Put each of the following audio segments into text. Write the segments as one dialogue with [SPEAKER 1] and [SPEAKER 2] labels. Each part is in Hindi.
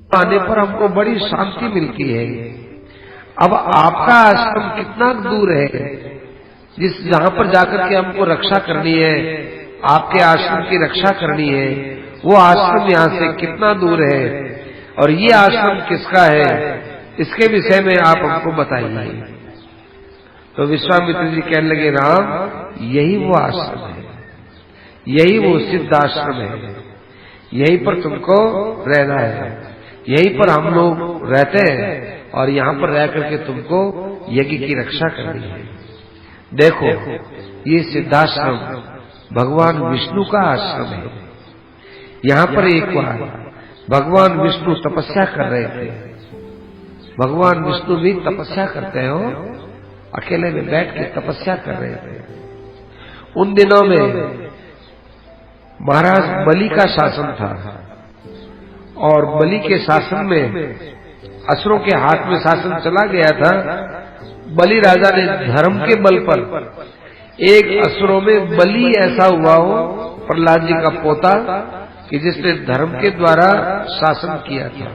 [SPEAKER 1] आने पर हमको बड़ी शांति मिलती है। अब आपका आश्रम कितना दूर है, जहां पर जाकर के हमको रक्षा करनी है, आपके आश्रम की रक्षा करनी है, वो आश्रम यहाँ से कितना दूर है और ये आश्रम किसका है, इसके विषय में आप हमको बताइए। तो विश्वामित्र जी कहने लगे, राम यही वो आश्रम है, यही वो सिद्ध आश्रम है, यहीं पर तुमको रहना है, यहीं पर हम लोग रहते हैं और यहाँ पर रह करके तुमको यज्ञ की रक्षा करनी है। देखो ये सिद्धाश्रम भगवान विष्णु का आश्रम है। यहाँ पर एक बार भगवान विष्णु तपस्या कर रहे थे। भगवान विष्णु भी तपस्या करते हो, अकेले में बैठ के तपस्या कर रहे थे। उन दिनों में महाराज बलि का शासन था और बलि के शासन में असुरों के हाथ में शासन चला गया था। बलि राजा ने धर्म के बल पर एक असुरों में बलि ऐसा हुआ हो, प्रहलाद जी का पोता, कि जिसने धर्म के द्वारा शासन किया था।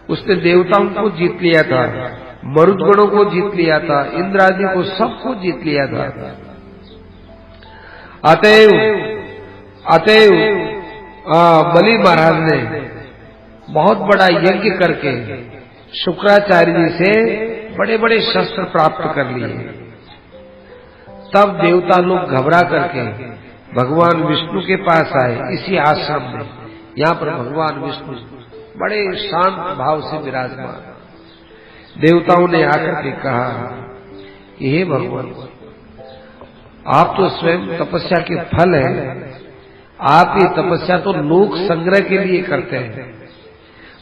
[SPEAKER 1] उसने देवताओं को जीत लिया था, मरुदगणों को जीत लिया था, इंद्र आदि को सबको जीत लिया था। अतएव बलि महाराज ने बहुत बड़ा यज्ञ करके शुक्राचार्य जी से बड़े बड़े शस्त्र प्राप्त कर लिए। तब देवता लोग घबरा करके भगवान विष्णु के पास आए इसी आश्रम में। यहाँ पर भगवान विष्णु बड़े शांत भाव से विराजमान। देवताओं ने आकर के कहा कि हे भगवान, आप तो स्वयं तपस्या के फल है, आप ये तपस्या तो लोक संग्रह के लिए करते हैं,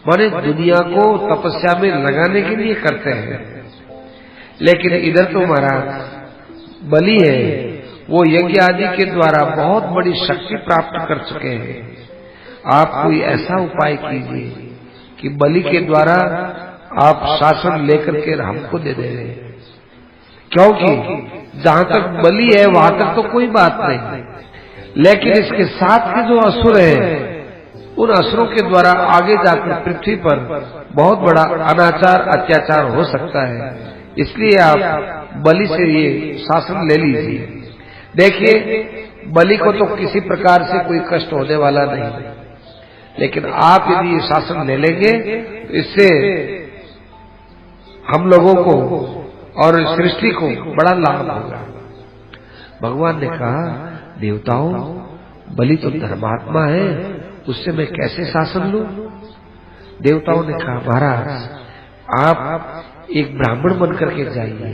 [SPEAKER 1] माने दुनिया को तपस्या में लगाने के लिए करते हैं। लेकिन इधर तो महाराज बलि है, वो यज्ञ आदि के द्वारा बहुत बड़ी शक्ति प्राप्त कर चुके हैं। आप कोई ऐसा उपाय कीजिए कि बलि के द्वारा आप शासन लेकर के हमको दे दे। क्योंकि जहां तक बलि है वहां तक तो कोई बात नहीं, लेकिन इसके साथ के जो असुर हैं, उन असुरों के द्वारा आगे जाकर पृथ्वी पर बहुत बड़ा अनाचार अत्याचार हो सकता है। इसलिए आप बलि से ये शासन ले लीजिए। देखिए बलि को तो किसी प्रकार से कोई कष्ट होने वाला नहीं, लेकिन आप यदि ये शासन ले लेंगे तो इससे हम लोगों को और सृष्टि को बड़ा लाभ होगा। भगवान ने कहा, देवताओं बलि तो धर्मात्मा है, उससे मैं कैसे शासन लूं? देवताओं ने कहा, महाराज आप एक ब्राह्मण बन करके जाइए,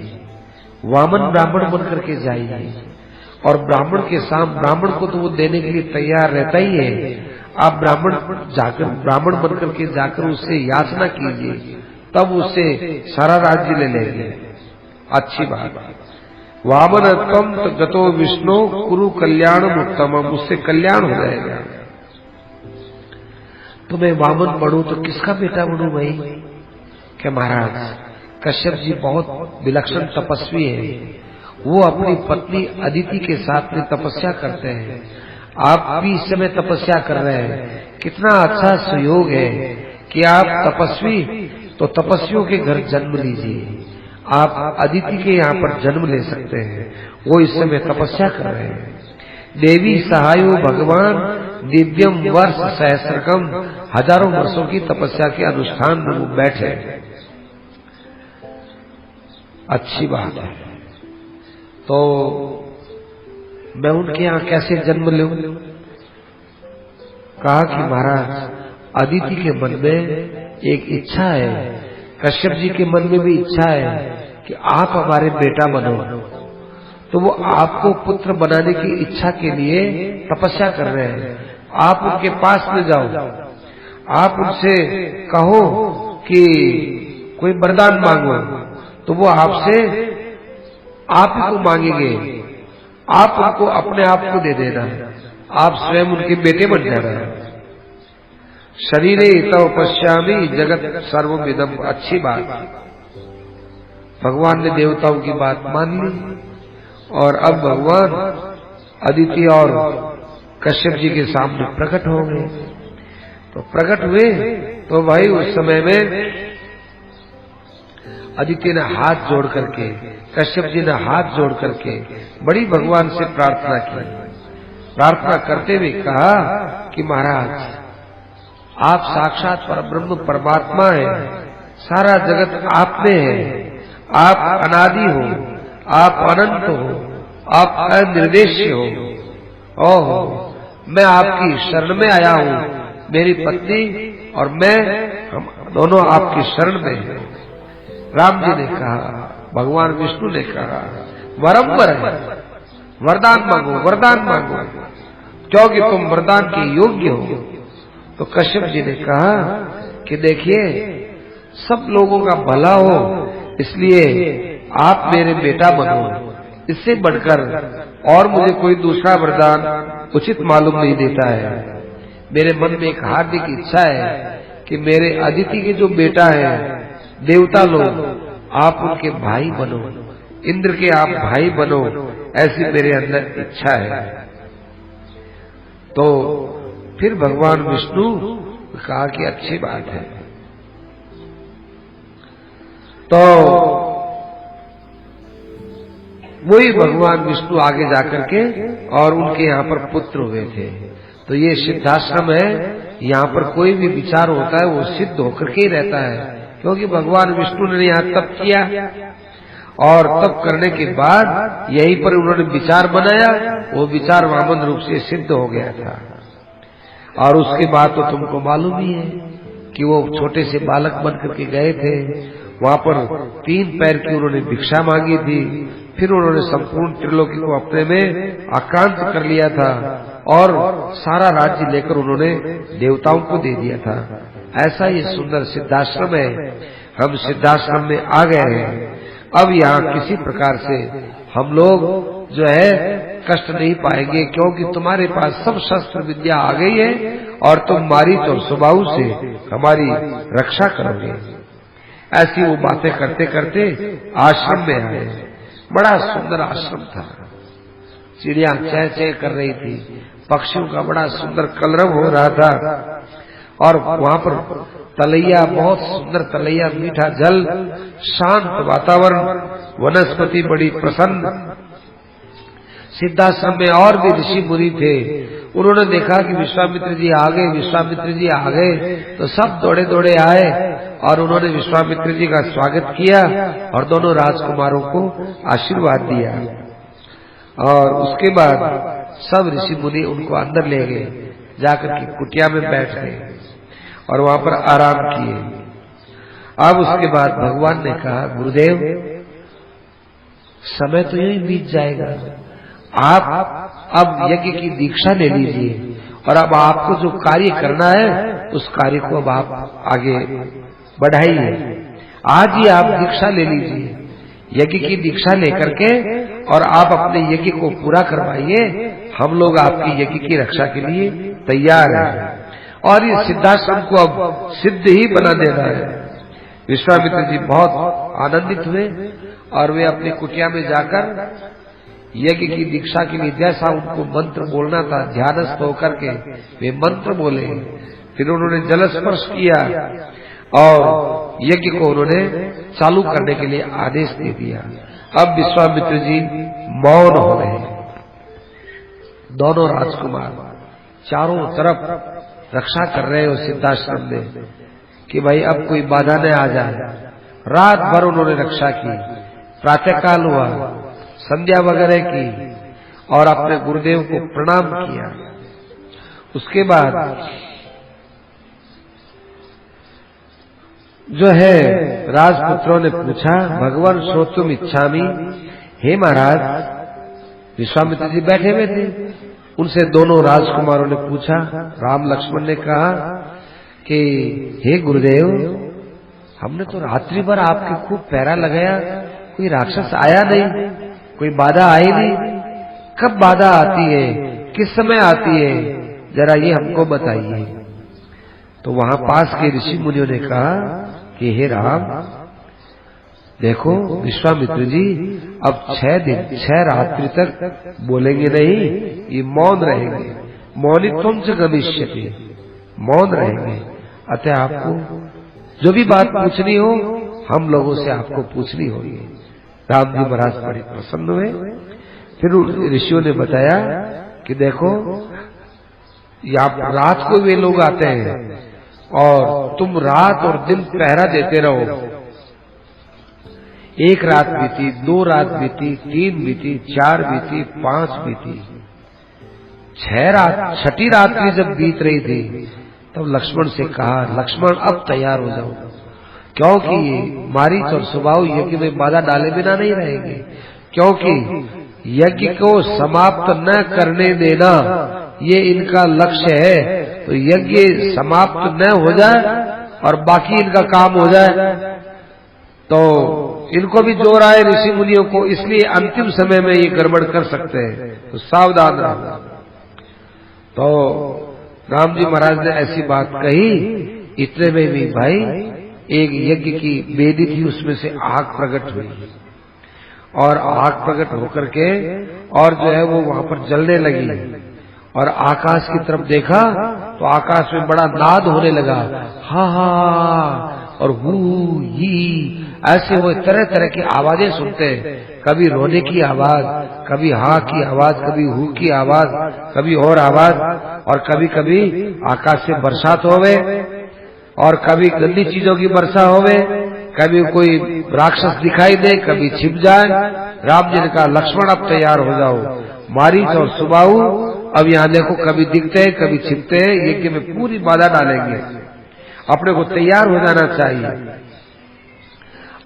[SPEAKER 1] वामन ब्राह्मण बन करके जाइए, और ब्राह्मण के सामने, ब्राह्मण को तो वो देने के लिए तैयार रहता ही है, आप ब्राह्मण बन करके जाकर उससे याचना कीजिए, तब उससे सारा राज्य ले लेंगे। अच्छी बात। वामन तम गतो विष्णु कुरु कल्याण उत्तम, उससे कल्याण हो जाएगा। तो मैं वामन बनूं तो किसका बेटा बनूं भाई? क्या महाराज कश्यप जी बहुत विलक्षण तपस्वी है, वो अपनी पत्नी अदिति के साथ में तपस्या करते हैं, आप भी इस समय तपस्या कर रहे हैं। कितना अच्छा सुयोग है कि आप तपस्वी तो तपस्वियों के घर जन्म लीजिए, आप अदिति के यहाँ पर जन्म ले सकते हैं, वो इस समय तपस्या कर रहे हैं। देवी सहायो भगवान दिव्यम वर्ष सहस्त्रकम, हजारों वर्षों की तपस्या के अनुष्ठान में वो बैठे। अच्छी बात है। तो मैं उनके यहाँ कैसे जन्म लूं? कहा कि महाराज अदिति के मन में एक इच्छा है, कश्यप जी के मन में भी इच्छा है कि आप हमारे बेटा बनो, तो वो आपको पुत्र बनाने की इच्छा के लिए तपस्या कर रहे हैं। आप उनके पास में जाओ, आप उनसे कहो कि कोई वरदान मांगो, तो वो आपसे आप ही को मांगेंगे, आप उनको अपने आप को दे देना, आप स्वयं उनके बेटे बन जाना। शरीरे तव पश्यामि जगत सर्वमिदं। अच्छी बात। भगवान ने देवताओं की बात मान ली और अब भगवान अदिति और कश्यप जी के सामने प्रकट हो गए। तो प्रकट हुए तो भाई उस समय में अदिति ने हाथ जोड़ करके, कश्यप जी ने हाथ जोड़ करके बड़ी भगवान से प्रार्थना की। प्रार्थना करते हुए कहा कि महाराज, आप साक्षात परब्रह्म परमात्मा हैं, सारा जगत आप में है, आप अनादि हो, आप अनंत हो, आप अनिर्देश्य हो। ओहो, मैं आपकी शरण में आया हूँ, मेरी पत्नी और मैं, हम दोनों आपकी शरण में हैं। राम जी ने कहा, भगवान विष्णु ने कहा, वरम वर, वरदान मांगो, वरदान मांगो, क्योंकि तुम वरदान के योग्य हो। तो कश्यप जी ने कहा कि देखिए, सब लोगों का भला हो, इसलिए आप मेरे बेटा बनो, इससे बढ़कर और मुझे कोई दूसरा वरदान उचित मालूम नहीं देता है। मेरे मन में एक हार्दिक इच्छा है कि मेरे अदिति के जो बेटा है, देवता लोग, आप उनके भाई बनो, इंद्र के आप भाई बनो, ऐसी मेरे अंदर इच्छा है। तो फिर भगवान विष्णु कहा कि अच्छी बात है। तो वही भगवान विष्णु आगे जाकर के और उनके यहाँ पर पुत्र हुए थे। तो ये सिद्धाश्रम है, यहाँ पर कोई भी विचार होता है वो सिद्ध होकर के ही रहता है, क्योंकि भगवान विष्णु ने यहाँ तप किया और तप करने के बाद यहीं पर उन्होंने विचार बनाया, वो विचार वामन रूप से सिद्ध हो गया था। और उसके बाद तो तुमको मालूम ही है कि वो छोटे से बालक बन करके गए थे, वहां पर 3 पैर की उन्होंने भिक्षा मांगी थी, फिर उन्होंने संपूर्ण त्रिलोकी को अपने में आक्रांत कर लिया था और सारा राज्य लेकर उन्होंने देवताओं को दे दिया था। ऐसा ये सुंदर सिद्धाश्रम है, हम सिद्धाश्रम में आ गए हैं। अब यहाँ किसी प्रकार से हम लोग जो है कष्ट नहीं पाएंगे, क्योंकि तुम्हारे पास सब शस्त्र विद्या आ गई है और तुम मारीच और सुबाहु से हमारी रक्षा करोगे। ऐसी वो बातें करते करते आश्रम में आए। बड़ा सुंदर आश्रम था, चिड़िया चह चह कर रही थी, पक्षियों का बड़ा सुंदर कलरव हो रहा था और वहां पर तलैया, बहुत सुंदर तलैया, मीठा जल, शांत वातावरण, वनस्पति बड़ी प्रसन्न। सिद्धाश्रम में और भी ऋषि मुनि थे। उन्होंने देखा कि विश्वामित्र जी आ गए, विश्वामित्र जी आ गए, तो सब दौड़े दौड़े आए और उन्होंने विश्वामित्र जी का स्वागत किया और दोनों राजकुमारों को आशीर्वाद दिया। और उसके बाद सब ऋषि मुनि उनको अंदर ले गए, जाकर के कुटिया में बैठ गए और वहां पर आराम किए। अब उसके बाद भगवान ने कहा, गुरुदेव, समय तो यही बीत जाएगा, आप अब यज्ञ की दीक्षा ले लीजिए और अब आपको जो कार्य करना है उस कार्य को अब आप आगे बढ़ाइए। आज ही आप दीक्षा ले लीजिए, यज्ञ की दीक्षा लेकर के और आप अपने यज्ञ को पूरा करवाइए। हम लोग आपकी यज्ञ की रक्षा के लिए तैयार हैं और ये सिद्धाश्रम को अब सिद्ध ही बना देना है। विश्वामित्र जी बहुत आनंदित हुए और वे अपने कुटिया में जाकर यज्ञ की दीक्षा के लिए जैसा उनको मंत्र बोलना था, ध्यानस्थ होकर के वे मंत्र बोले। फिर उन्होंने जल स्पर्श किया और यज्ञ को उन्होंने चालू करने के लिए आदेश दे दिया। अब विश्वामित्र जी मौन हो गए। दोनों राजकुमार चारों तरफ रक्षा कर रहे हो सिद्धाश्रम में कि भाई अब कोई बाधा न आ जाए। रात भर उन्होंने रक्षा की, प्रातःकाल हुआ, संध्या वगैरह की और अपने गुरुदेव को प्रणाम किया। उसके बाद जो है राजपुत्रों ने पूछा, भगवान श्रोतुम इच्छामि, हे महाराज। विश्वामित्र जी बैठे हुए थे, उनसे दोनों राजकुमारों ने पूछा। राम लक्ष्मण ने कहा कि हे गुरुदेव, हमने तो रात्रि भर आपके खूब पहरा लगाया, कोई राक्षस आया नहीं, कोई बाधा आई नहीं। कब बाधा आती है, किस समय आती है, जरा ये हमको बताइए। तो वहां पास के ऋषि मुनियों ने कहा कि हे राम, देखो विश्वामित्र जी अब 6 दिन 6 रात्रि तक बोलेंगे नहीं, ये मौन रहेंगे। मौनित्वम च गमिष्यति, मौन रहेंगे। अतः आपको जो भी बात पूछनी हो हम लोगों से आपको पूछनी होगी। राम जी महाराज बड़े प्रसन्न हुए। फिर ऋषियों ने बताया कि देखो यहाँ रात को वे लोग आते हैं और तुम रात और दिन पहरा देते रहो। एक रात बीती, 2 रात बीती, 3 बीती, 4 बीती, 5 बीती, 6 रात, 6ठी रात्रि जब बीत रही थी तब लक्ष्मण से कहा, लक्ष्मण अब तैयार हो जाओ, क्योंकि मारीच और सुबाहु यज्ञ में बाधा डाले बिना नहीं रहेंगे। क्योंकि यज्ञ को समाप्त न करने देना ये इनका लक्ष्य है। तो यज्ञ समाप्त न हो जाए और बाकी इनका काम हो जाए तो इनको भी जोर आए ऋषि मुनियों को, इसलिए अंतिम समय में ये गड़बड़ कर सकते हैं, तो सावधान रहना। तो राम जी महाराज ने ऐसी बात कही। इतने में भी भाई एक यज्ञ की वेदी थी, उसमें से आग प्रकट हुई और आग प्रकट होकर के और जो है वो वहां पर जलने लगी और आकाश की तरफ देखा तो आकाश में बड़ा नाद होने लगा, हा हा और हू ही, ऐसे वो तरह तरह की आवाजें सुनते हैं। कभी रोने की आवाज, कभी हा की आवाज, कभी हू की आवाज, कभी और आवाज, और कभी कभी आकाश से बरसात होवे और कभी गंदी चीजों की वर्षा होवे, कभी कोई राक्षस दिखाई दे, कभी छिप जाए। राम जी ने कहा, लक्ष्मण अब तैयार हो जाओ, मारीच और सुबाहु अब यहाँ देखो कभी दिखते हैं कभी छिपते हैं, यज्ञ में पूरी बाधा डालेंगे, अपने को तैयार हो जाना चाहिए।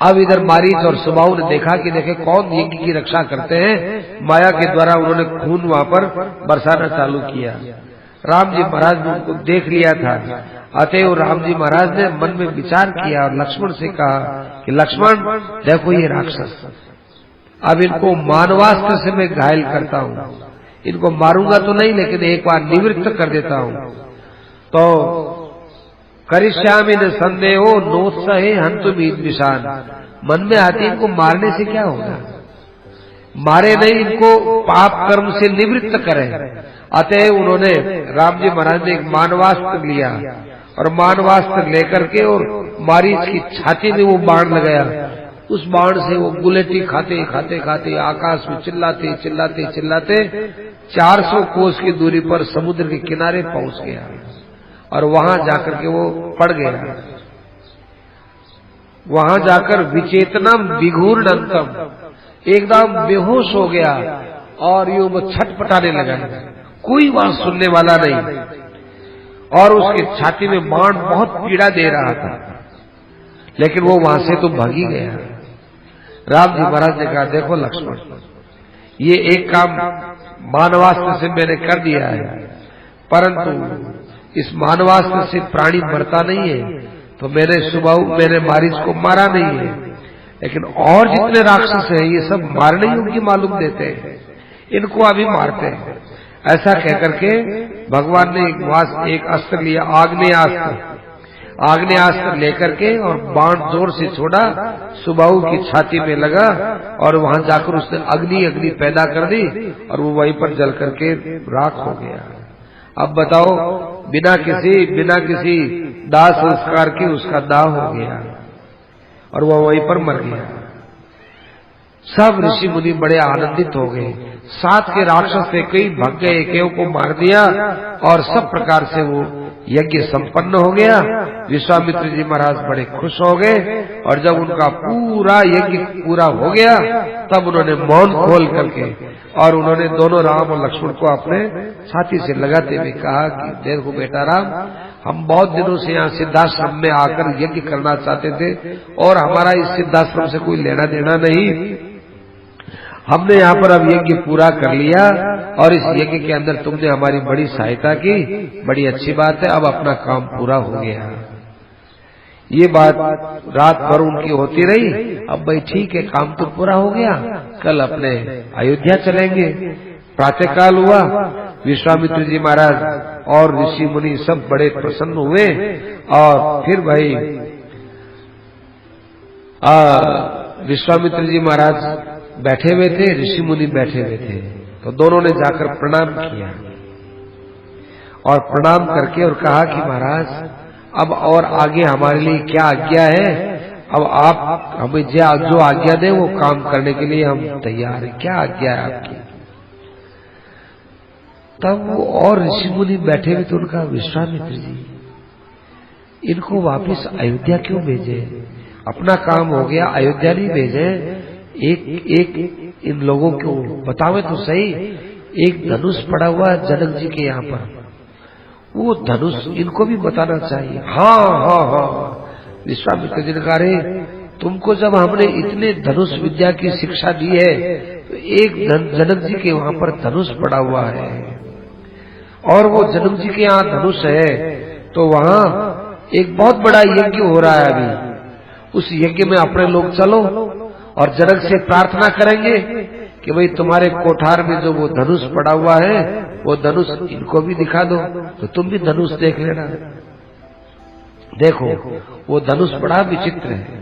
[SPEAKER 1] अब इधर मारीच और सुबाहु ने देखा कि देखे कौन यज्ञ की रक्षा करते हैं, माया के द्वारा उन्होंने खून वहां पर बरसाना चालू किया। राम जी महाराज ने उनको देख लिया था। अतएव राम जी महाराज ने मन में विचार किया और लक्ष्मण से कहा कि लक्ष्मण देखो ये राक्षस, अब इनको मानवास्त्र से मैं घायल करता हूँ, इनको मारूंगा तो नहीं लेकिन एक बार निवृत्त कर देता हूँ। तो करिष्यामि न संदेहो नोत्सहे हन्तुमीत विशान, मन में आती इनको मारने से क्या होगा, मारे नहीं, इनको पाप कर्म से निवृत्त करें। अतः उन्होंने राम जी महाराज ने एक मानवास्त्र लिया और मानवास्त्र लेकर के और मारीच की छाती में वो बाण लगाया। उस बाण से वो गुलेटी खाते खाते खाते आकाश में चिल्लाते चिल्लाते चिल्लाते 400 कोस की दूरी पर समुद्र के किनारे पहुंच गया और वहां जाकर के वो पड़ गया। वहां जाकर विचेतनम विघूर्णंतम, एकदम बेहोश हो गया और यूं वो छटपटाने लगा, कोई वहां सुनने वाला नहीं और उसके छाती में बाण बहुत पीड़ा दे रहा था, लेकिन वो वहां से तो भाग ही गया। राम जी महाराज ने कहा, देखो लक्ष्मण, ये एक काम मानवास्त्र से मैंने कर दिया है, परंतु इस मानवास्त्र से प्राणी मरता नहीं है। तो मैंने मारीच को मारा नहीं है, लेकिन और जितने राक्षस हैं ये सब मारने योग्य मालूम देते हैं, इनको अभी मारते हैं। ऐसा कहकर के भगवान ने एक अस्त्र लिया, आग्नेयास्त्र लेकर के और बाण जोर से छोड़ा, सुबाहु की छाती में लगा और वहां जाकर उसने अग्नि पैदा कर दी और वो वहीं पर जल करके राख हो गया। अब बताओ, बिना किसी दाह संस्कार के उसका दाह हो गया और वह वहीं पर मर गया। सब ऋषि मुनि बड़े आनंदित हो गए। साथ के राक्षस से कई भाग गए, एक को मार दिया और सब प्रकार से वो यज्ञ संपन्न हो गया। विश्वामित्र जी महाराज बड़े खुश हो गए और जब उनका पूरा यज्ञ पूरा हो गया तब उन्होंने मौन खोल करके और उन्होंने दोनों राम और लक्ष्मण को अपने छाती से लगाते हुए कहा कि देखो बेटा राम, हम बहुत दिनों से यहाँ सिद्धाश्रम में आकर यज्ञ करना चाहते थे और हमारा इस सिद्धाश्रम से कोई लेना देना नहीं, हमने यहाँ पर अब यज्ञ पूरा कर लिया और इस यज्ञ के अंदर तुमने हमारी बड़ी सहायता की, बड़ी अच्छी बात है, अब अपना काम पूरा हो गया। ये बात रात भर उनकी होती रही। अब भाई ठीक है, काम तो पूरा हो गया, कल अपने अयोध्या चलेंगे। प्रातःकाल हुआ, विश्वामित्र जी महाराज और ऋषि मुनि सब बड़े प्रसन्न हुए और फिर भाई विश्वामित्र जी महाराज बैठे हुए थे, ऋषि मुनि बैठे हुए थे, तो दोनों ने जाकर प्रणाम किया और प्रणाम करके और कहा कि महाराज अब और आगे हमारे लिए क्या आज्ञा है, अब आप हमें जो आज्ञा दें वो काम करने के लिए हम तैयार हैं, क्या आज्ञा है आपकी। तब वो और ऋषि मुनि बैठे हुए, तो उनका विश्वामित्र जी इनको वापस अयोध्या क्यों भेजे, अपना काम हो गया, अयोध्या नहीं भेजे, एक इन लोगों को बतावे तो सही। एक धनुष पड़ा हुआ जनक जी के यहाँ पर, वो धनुष इनको भी बताना चाहिए। हाँ हाँ हाँ, विश्वामित्र जी ने कहा, रे तुमको जब हमने इतने धनुष विद्या की शिक्षा दी है, तो एक जनक जी के वहां पर धनुष पड़ा हुआ है, और वो जनक जी के यहाँ धनुष है, तो वहां एक बहुत बड़ा यज्ञ हो रहा है अभी, उस यज्ञ में अपने लोग चलो और जनक से प्रार्थना करेंगे कि भाई तुम्हारे कोठार में जो वो धनुष पड़ा हुआ है, वो धनुष इनको भी दिखा दो, तो तुम भी धनुष देख लेना। देखो वो धनुष बड़ा विचित्र है,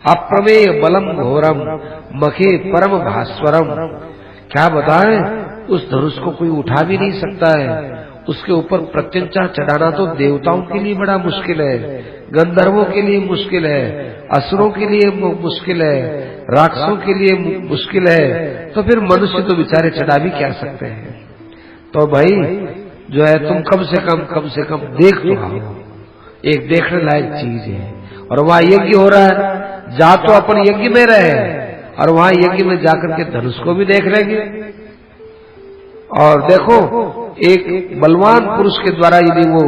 [SPEAKER 1] अप्रमेय बलम घोरम मखे परम भास्वरम। क्या बताएं, उस धनुष को कोई उठा भी नहीं सकता है, उसके ऊपर प्रत्यंचा चढ़ाना तो देवताओं के लिए बड़ा मुश्किल है, गंधर्वों के लिए मुश्किल है, असुरों के लिए मुश्किल है, राक्षसों के लिए मुश्किल है, तो फिर मनुष्य तो बेचारे चढ़ा भी क्या सकते हैं। तो भाई जो है तुम कम से कम देख तो आओ, एक देखने लायक चीज है। और वहां यज्ञ हो रहा है, जा तो अपन यज्ञ में रहे और वहां यज्ञ में जाकर के धनुष को भी देख लेंगे। और देखो एक बलवान पुरुष के द्वारा यदि वो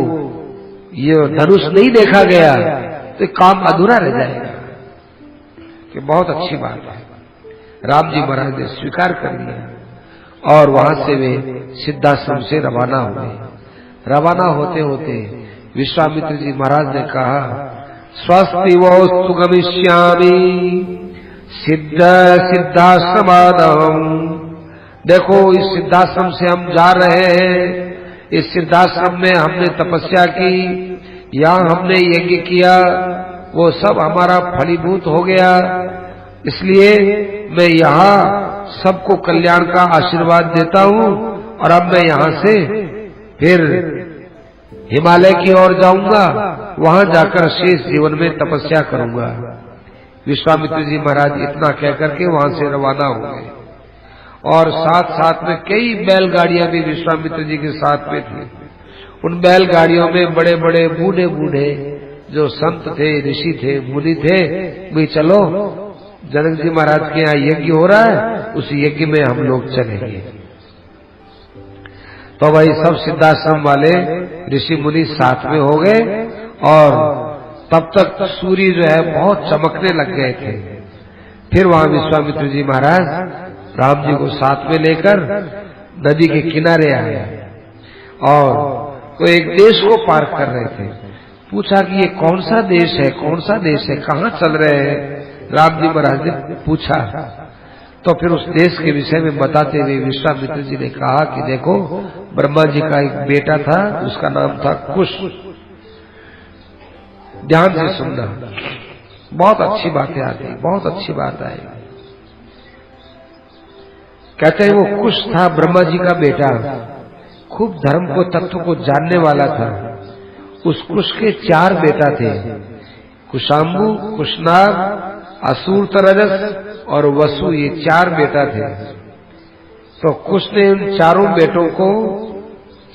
[SPEAKER 1] ये धनुष नहीं देखा गया तो काम अधूरा रह जाएगा। कि बहुत अच्छी बात है, राम जी महाराज ने स्वीकार कर लिया और वहां से वे सिद्धाश्रम से रवाना हुए। रवाना होते होते विश्वामित्र जी महाराज ने कहा, स्वस्ति वोस्तु गमिष्यामि सिद्धाश्रमादम। देखो इस सिद्धाश्रम से हम जा रहे हैं, इस सिद्धाश्रम में हमने तपस्या की, यहाँ हमने यज्ञ किया, वो सब हमारा फलीभूत हो गया, इसलिए मैं यहाँ सबको कल्याण का आशीर्वाद देता हूँ। और अब मैं यहाँ से फिर हिमालय की ओर जाऊंगा, वहां जाकर शेष जीवन में तपस्या करूंगा। विश्वामित्र जी महाराज इतना कहकर के वहां से रवाना हो गए और साथ साथ में कई बैलगाड़ियां भी विश्वामित्र जी के साथ में थी। उन बैलगाड़ियों में बड़े बड़े बूढ़े बूढ़े जो संत थे, ऋषि थे, मुनि थे, भाई चलो जनक जी महाराज के यहाँ यज्ञ हो रहा है, उस यज्ञ में हम लोग चलेंगे। तो भाई सब सिद्धाश्रम वाले ऋषि मुनि साथ में हो गए और तब तक सूर्य जो है बहुत चमकने लग गए थे। फिर वहां विश्वामित्र जी महाराज राम जी को साथ में लेकर नदी के किनारे आए और वो एक देश को पार कर रहे थे। पूछा कि ये कौन सा देश है, कौन सा देश है, कहाँ चल रहे हैं? राम जी महाराज ने पूछा तो फिर उस देश के विषय में बताते हुए विश्वामित्र जी ने कहा कि देखो ब्रह्मा जी का एक बेटा था, उसका नाम था कुश। ध्यान से सुनना, बहुत अच्छी बातें आती, बहुत अच्छी बात आई। कहते हैं वो कुश था ब्रह्मा जी का बेटा, खूब धर्म को तत्व को जानने वाला था। उस कुश के 4 बेटा थे, कुशाम्बु, कुशनाग, असूरतरजस और वसु, ये 4 बेटा थे। तो कुश ने उन चारों बेटों को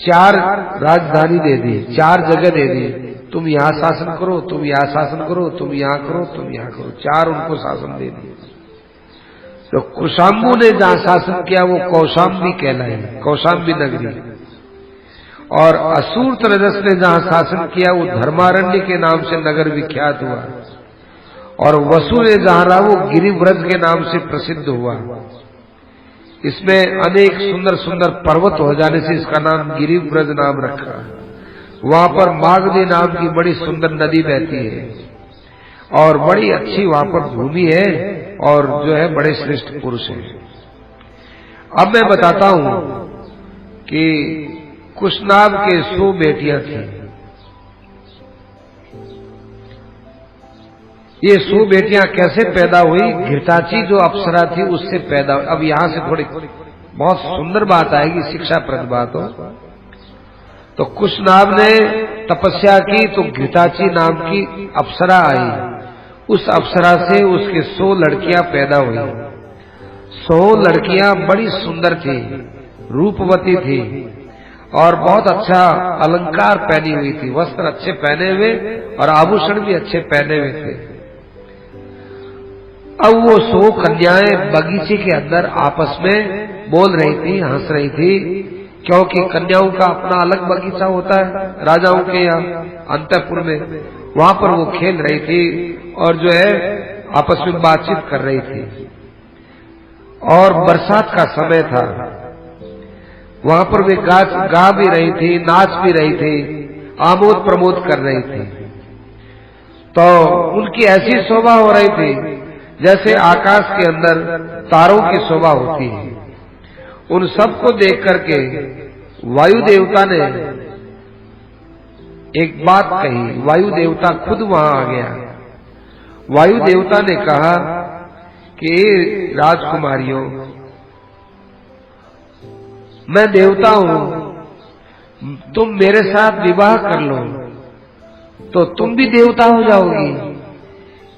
[SPEAKER 1] 4 राजधानी दे दी, 4 जगह दे दी, तुम यहाँ शासन करो, तुम यहाँ शासन करो, तुम यहाँ करो, तुम यहाँ करो, 4 उनको शासन दे दिए। तो कुशाम्बु ने जहाँ शासन किया वो कौशाम्बी कहलाई, कौशाम्बी नगरी। और असुर त्रजस ने जहाँ शासन किया वो धर्मारण्य के नाम से नगर विख्यात हुआ। और वसु ने जहाँ रहा वो गिरिव्रज के नाम से प्रसिद्ध हुआ। इसमें अनेक सुंदर सुंदर पर्वत हो जाने से इसका नाम गिरिव्रज नाम रखा। वहां पर मागधी नाम की बड़ी सुंदर नदी बहती है और बड़ी अच्छी वहां पर भूमि है और जो है बड़े श्रेष्ठ पुरुष हैं। अब मैं बताता हूं कि कुशनाग के 100 बेटियां थी। ये 100 बेटियां कैसे पैदा हुई? घृताची जो अप्सरा थी उससे पैदा हुई। अब यहां से थोड़ी बहुत सुंदर बात आएगी, शिक्षाप्रद बात हो। तो कुशनाग ने तपस्या की तो घृताची नाम की अप्सरा आई। उस अप्सरा से उसके 100 लड़कियां पैदा हुई। 100 लड़कियां बड़ी सुंदर थी, रूपवती थी और बहुत अच्छा अलंकार पहनी हुई थी, वस्त्र अच्छे पहने हुए और आभूषण भी अच्छे पहने हुए थे। अब वो 100 कन्याएं बगीचे के अंदर आपस में बोल रही थी, हंस रही थी, क्योंकि कन्याओं का अपना अलग बगीचा होता है राजाओं के यहाँ अंतःपुर में। वहां पर वो खेल रही थी और जो है आपस में बातचीत कर रही थी। और बरसात का समय था, वहां पर वे गा भी रही थी, नाच भी रही थी, आमोद प्रमोद कर रही थी। तो उनकी ऐसी शोभा हो रही थी जैसे आकाश के अंदर तारों की शोभा होती है। उन सबको देख करके वायु देवता ने एक बात कही। वायु देवता खुद वहां आ गया। वायु देवता ने कहा कि राजकुमारियों, मैं देवता हूं, तुम मेरे साथ विवाह कर लो तो तुम भी देवता हो जाओगी।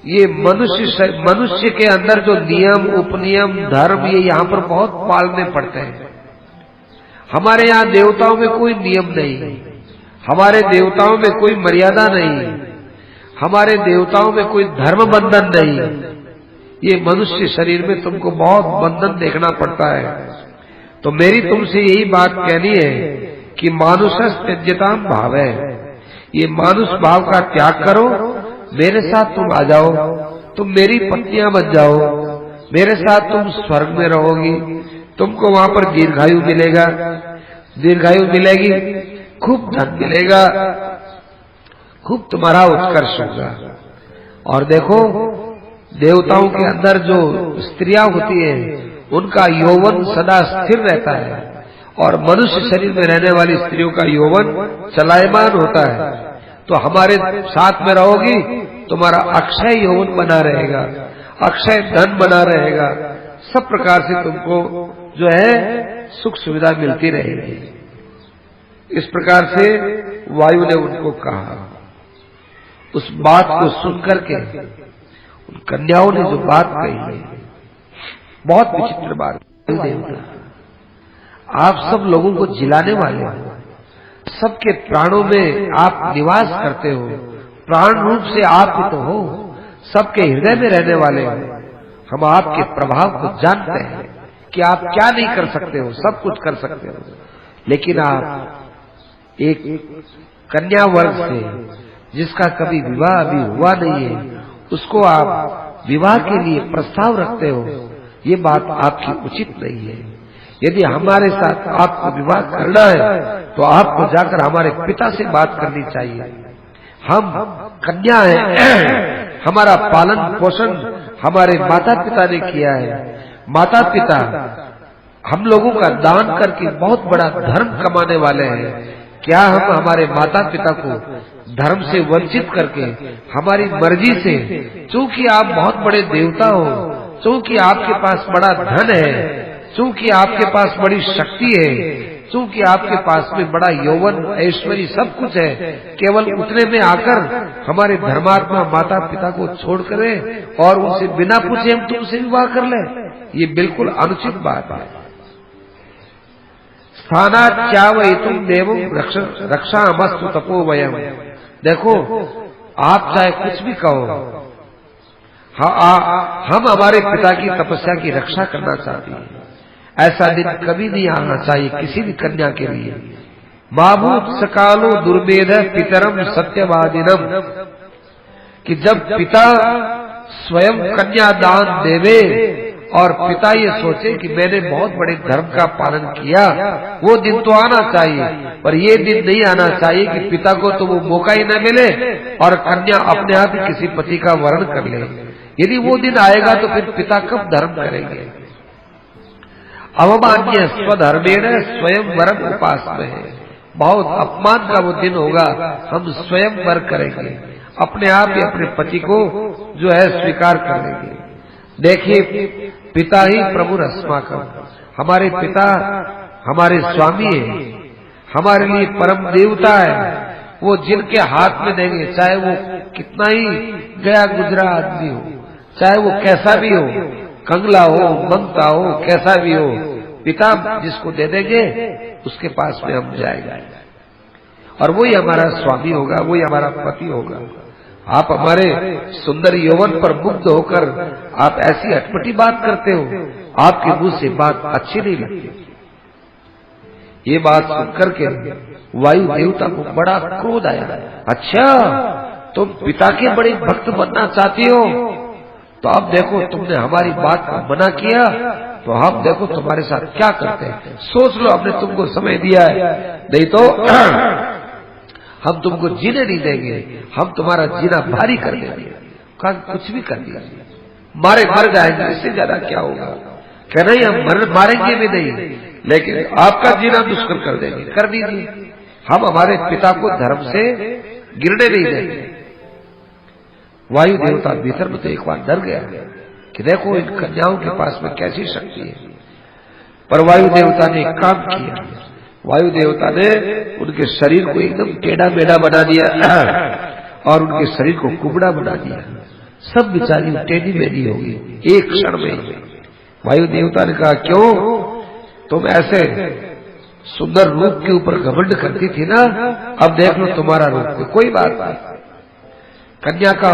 [SPEAKER 1] ये मनुष्य के अंदर जो नियम, उपनियम, धर्म, ये यहाँ पर बहुत पालने पड़ते हैं। हमारे यहाँ देवताओं में कोई नियम नहीं, हमारे देवताओं में कोई मर्यादा नहीं, हमारे देवताओं में कोई धर्म बंधन नहीं। ये मनुष्य शरीर में तुमको बहुत बंधन देखना पड़ता है। तो मेरी तुमसे यही बात कहनी है कि मानुषस् त्यज्यताम भाव है, ये मानुष भाव का त्याग करो, मेरे साथ तुम आ जाओ, तुम मेरी पत्नियां बन जाओ, मेरे साथ तुम स्वर्ग में रहोगी, तुमको वहां पर दीर्घायु मिलेगा, दीर्घायु मिलेगी, खूब धन मिलेगा, खूब तुम्हारा उत्कर्ष होगा। और देखो, देवताओं के अंदर जो स्त्रियां होती हैं उनका यौवन सदा स्थिर रहता है और मनुष्य शरीर में रहने वाली स्त्रियों का यौवन चलायमान होता है। तो हमारे साथ में रहोगी, तुम्हारा अक्षय यौवन बना रहेगा, अक्षय धन बना रहेगा, सब प्रकार से तुमको जो है सुख सुविधा मिलती रहेगी। इस प्रकार से वायु ने उनको कहा। उस बात को सुनकर के उन कन्याओं ने जो बात कही, बहुत विचित्र बात। देवता, आप सब लोगों को जिलाने वाले हो, सबके प्राणों में आप निवास करते हो, प्राण रूप से आप ही तो हो, सबके हृदय में रहने वाले हो। हम आपके प्रभाव को जानते हैं कि आप क्या नहीं कर सकते हो, सब कुछ कर सकते हो, लेकिन आप एक कन्या वर्ग से जिसका कभी विवाह अभी हुआ नहीं है, उसको आप विवाह के लिए प्रस्ताव रखते हो, ये बात आपकी उचित नहीं है। यदि हमारे साथ आपको विवाह करना है तो आपको जाकर हमारे पिता से बात करनी चाहिए। हम कन्या हैं, हमारा पालन पोषण हमारे माता पिता ने किया है। माता पिता हम लोगों का दान करके बहुत बड़ा धर्म कमाने वाले हैं। क्या हम हमारे माता पिता को धर्म से वंचित करके हमारी मर्जी से, चूंकि आप बहुत बड़े देवता हो, चूंकि आपके पास बड़ा धन है, चूंकि आपके पास बड़ी शक्ति है, चूंकि आपके पास में बड़ा यौवन, ऐश्वर्य, सब कुछ है, केवल उतने में आकर हमारे धर्मात्मा माता पिता को छोड़ करें और उनसे बिना पूछे हम तुमसे विवाह कर लें, ये बिल्कुल अनुचित बात है। स्थानाच्चावयितुम देवं रक्षामस्तु तपोवयम्। देखो, आप चाहे कुछ भी कहो, हम हमारे पिता की तपस्या की रक्षा करना चाहते हैं। ऐसा दिन कभी नहीं आना चाहिए किसी भी कन्या के लिए। माभूत सकालो दुर्मेध पितरम सत्यवादिनम, कि जब पिता स्वयं कन्या दान देवे और पिता ये सोचे कि मैंने बहुत बड़े धर्म का पालन किया, वो दिन तो आना चाहिए। पर ये दिन नहीं आना चाहिए कि पिता को तो वो मौका ही न मिले और कन्या अपने आप ही किसी पति का वर्ण कर ले। यदि वो दिन आएगा तो फिर पिता कब धर्म करेंगे। अवमान्य स्वधर्मेण स्वयं वरम उपासना है, बहुत अपमान का वो दिन होगा। हम स्वयं वर करेंगे, अपने आप ही अपने पति को जो है स्वीकार कर लेंगे। देखिए, पिता ही प्रभु अस्माकं, हमारे पिता हमारे स्वामी है, हमारे लिए परम देवता है। वो जिनके हाथ में देंगे, चाहे वो कितना ही गया गुजरा आदमी हो, चाहे वो कैसा भी हो, कंगला हो, मंगता हो, कैसा भी हो, पिता जिसको दे देंगे उसके पास में हम जाएंगे और वही हमारा स्वामी होगा, वही हमारा पति होगा। आप हमारे सुंदर यौवन पर मुग्ध होकर आप ऐसी अटपटी बात करते हो, आपके मुंह से बात अच्छी नहीं लगती। ये बात सुनकर के वायु देवता को बड़ा क्रोध आया। अच्छा, तुम पिता के बड़े भक्त बनना चाहती हो, तो अब देखो तुमने हमारी बात को मना किया, तो हम देखो तुम्हारे साथ क्या करते हैं। सोच लो, हमने तुमको समय दिया है, नहीं तो हम तुमको जीने नहीं देंगे, हम तुम्हारा जीना भारी कर देंगे। कुछ भी कर दिया, मर जाएंगे, इससे ज्यादा क्या होगा। कह नहीं, हम मारेंगे भी नहीं, लेकिन आपका जीना दुष्कर कर देंगे। कर दीजिए, हम हमारे पिता को धर्म से गिरने नहीं देंगे। वायु देवता भीतर में तो एक बार डर गया कि देखो इन कन्याओं के पास में कैसी शक्ति है। पर वायु देवता ने एक काम किया, वायु देवता ने उनके शरीर को एकदम टेढ़ा मेढ़ा बना दिया और उनके शरीर को कुबड़ा बना दिया। सब बेचारी टेढ़ी मेढ़ी होगी एक क्षण में। वायु देवता ने कहा, क्यों तुम ऐसे सुंदर रूप के ऊपर घमंड करती थी ना, अब देख लो तुम्हारा रूप। कोई बात नहीं, कन्या का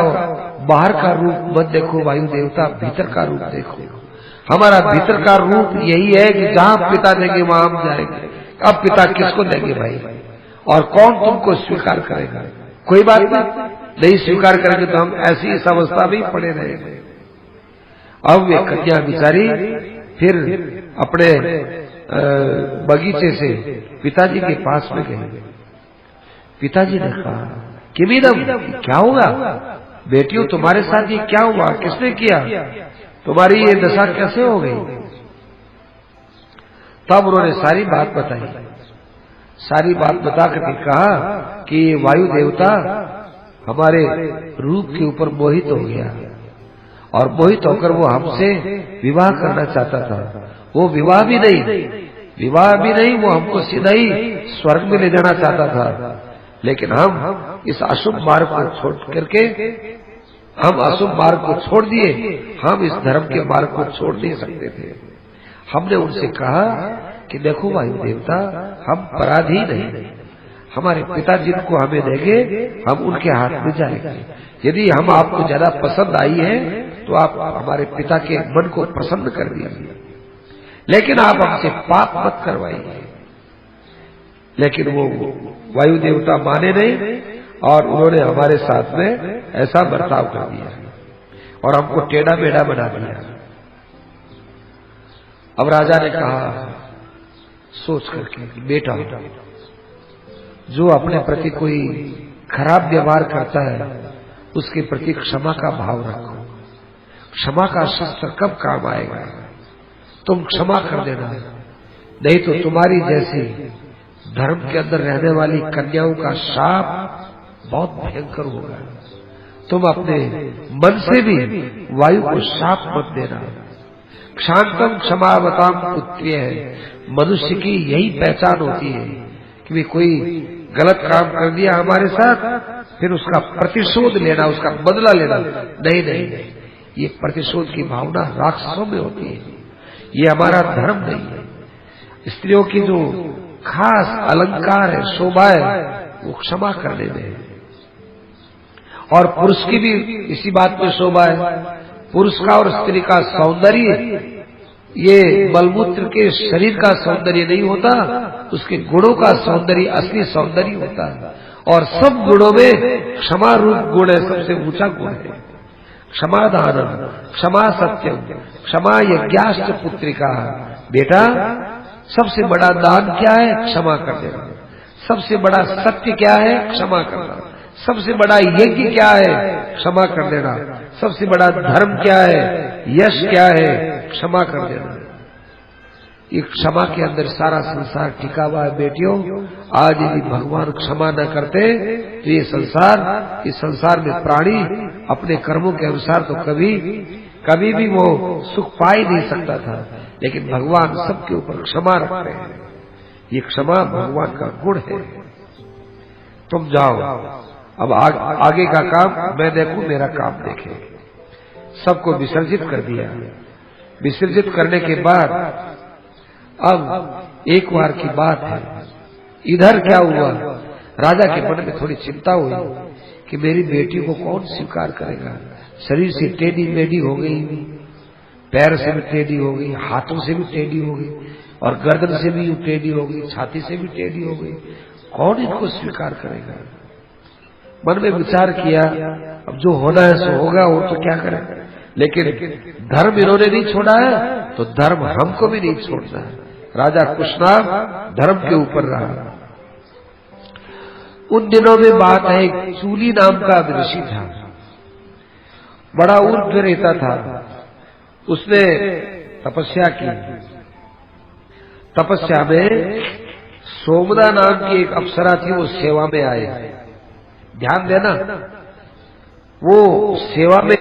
[SPEAKER 1] बाहर का रूप मत देखो वायु देवता, भीतर का रूप देखो। हमारा भीतर का रूप यही है कि जहां पिता देंगे वहां हम जाएंगे। अब पिता किसको देंगे भाई, और कौन तुमको स्वीकार करेगा। कोई बात नहीं स्वीकार करेंगे तो हम ऐसी इस अवस्था में पड़े रहेंगे। अब वे कन्या बिचारी फिर अपने बगीचे से पिताजी के पास में गए। पिताजी ने कहा, किमिदम, क्या होगा बेटियों, तुम्हारे साथ ये क्या हुआ, किसने किया, तुम्हारी ये दशा कैसे हो गई। तब उन्होंने सारी बात बताई। सारी बात बता करके कहा कि ये वायु देवता हमारे रूप के ऊपर मोहित हो गया और मोहित होकर वो हमसे विवाह करना चाहता था। वो विवाह भी नहीं, वो हमको सीधा ही स्वर्ग में ले जाना चाहता था। लेकिन हम इस अशुभ मार्ग को छोड़ करके, हम अशुभ मार्ग को छोड़ दिए, हम इस धर्म के मार्ग को छोड़ नहीं सकते थे। हमने उनसे कहा कि देखो वायु देवता, हम पराधी नहीं, हमारे पिता जिनको हमें देंगे हम उनके हाथ में जाएंगे। यदि हम आपको ज्यादा पसंद आई है तो आप हमारे पिता के मन को प्रसन्न कर दीजिए, लेकिन आप हमसे पाप मत करवाइए। लेकिन वो वायु देवता माने नहीं और उन्होंने हमारे साथ में ऐसा बर्ताव कर दिया और हमको टेढ़ा मेढ़ा बना दिया। अब राजा ने कहा सोच करके, बेटा जो अपने प्रति कोई खराब व्यवहार करता है उसके प्रति क्षमा का भाव रखो। क्षमा का शस्त्र कब काम आएगा, तुम क्षमा कर देना, नहीं तो तुम्हारी जैसी धर्म के अंदर रहने वाली कन्याओं का शाप बहुत भयंकर होगा। तुम अपने मन से भी वायु को शाप मत देना। क्षांतम क्षमावताम पुत्र्य है, मनुष्य की यही पहचान होती है कि वे कोई गलत काम कर दिया हमारे साथ, फिर उसका प्रतिशोध लेना, उसका बदला लेना। नहीं, ये प्रतिशोध की भावना राक्षसों में होती है, ये हमारा धर्म नहीं है। स्त्रियों की जो खास अलंकार है, शोभा है, वो क्षमा करने में है। और पुरुष की भी इसी बात में शोभा है। पुरुष का और स्त्री का सौंदर्य ये बलमूत्र के शरीर का सौंदर्य नहीं होता, उसके गुणों का सौंदर्य असली सौंदर्य होता है। और सब गुणों में क्षमा रूप गुण है, सबसे ऊंचा गुण है। क्षमा दानम, क्षमा सत्यम, क्षमा यज्ञाश्च पुत्रिका। बेटा सबसे बड़ा दान क्या है, क्षमा कर देना। सबसे बड़ा सत्य क्या है, क्षमा करना। सबसे बड़ा यज्ञ क्या है, क्षमा कर देना। सबसे बड़ा धर्म क्या है, यश क्या है, क्षमा कर देना। ये क्षमा के अंदर सारा संसार टिका हुआ है बेटियों। आज यदि भगवान क्षमा न करते तो ये संसार में प्राणी अपने कर्मों के अनुसार तो कभी भी वो सुख पा ही नहीं सकता था। लेकिन भगवान सबके ऊपर क्षमा रखते हैं, ये क्षमा भगवान का गुण है। तुम जाओ, अब आगे का काम मैं देखूं, मेरा काम देखे। सबको विसर्जित कर दिया। विसर्जित करने के बाद अब एक बार की बात है, इधर क्या हुआ, राजा के मन में थोड़ी चिंता हुई कि मेरी बेटी को कौन स्वीकार करेगा। शरीर से टेढ़ी मेढ़ी हो गई, पैर से भी टेढ़ी हो गई, हाथों से भी टेढ़ी हो गई, और गर्दन से भी टेढ़ी हो गई, छाती से भी टेढ़ी हो गई। कौन इनको स्वीकार करेगा। मन में विचार किया, अब जो होना है सो होगा, वो तो क्या करें, लेकिन धर्म इन्होंने नहीं छोड़ा है तो धर्म हमको भी नहीं छोड़ना है। राजा कुशनाग धर्म के ऊपर रहा। उन दिनों में बात है, एक चूली नाम का ऋषि था, बड़ा ऊर्ध्व रहता था। उसने तपस्या की। तपस्या में सोमदा नाम की एक अप्सरा थी, वो सेवा में आए। ध्यान देना, वो सेवा में